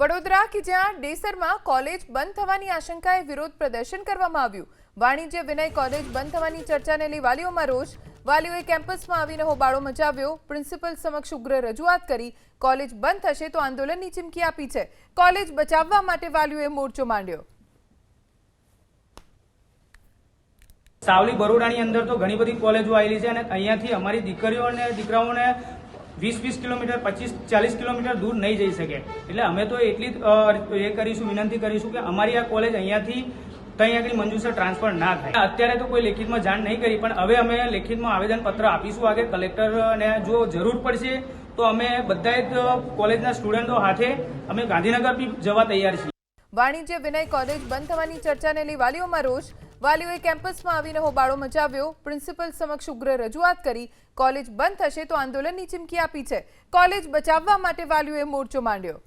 વડોદરા કે જ્યાં ડેસરમાં કોલેજ બંધ થવાની આશંકાએ વિરોધ પ્રદર્શન કરવામાં આવ્યું। વાણિજ્ય વિનય કોલેજ બંધ થવાની ચર્ચાને લઈ વાલીઓમાં રોષ। વાલીઓએ કેમ્પસમાં આવીને હોબાળો મચાવ્યો। પ્રિન્સિપલ સમક્ષ ઉગ્ર રજૂઆત કરી। કોલેજ બંધ થશે તો આંદોલનની ચીમકી આપી છે। કોલેજ બચાવવા માટે વાલીઓએ મોરચો માંડ્યો। સાવલી બરોડાની અંદર તો ઘણી બધી કોલેજો આવેલી છે અને અહીંયાથી અમારી દીકરીઓ અને દીકરાઓને 20 કિલોમીટર 25-40 કિલોમીટર દૂર નહીં જઈ શકે। એટલે અમે તો એટલી એ કરીશું, વિનંતી કરીશું કે અમારી આ કોલેજ અહીંયાથી ત્યાં આગળ મંજૂર ટ્રાન્સફર ના થાય। અત્યારે તો કોઈ લેખિતમાં જાણ નહીં કરી, પણ હવે અમે લેખિતમાં આવેદનપત્ર આપીશું આગળ કલેક્ટરને। જો જરૂર પડશે તો અમે બધા જ કોલેજના સ્ટુડન્ટો હાથે અમે ગાંધીનગર બી જવા તૈયાર છીએ। વાણિજ્ય વિનય કોલેજ બંધ થવાની ચર્ચાને લઈ વાલીઓમાં રોષ। વાલીઓએ કેમ્પસમાં આવીને હોબાળો મચાવ્યો। પ્રિન્સિપલ સમક્ષ ઉગ્ર રજૂઆત કરી। કોલેજ બંધ થશે તો આંદોલનની ચીમકી આપી છે। કોલેજ બચાવવા માટે વાલીઓએ મોરચો માંડ્યો।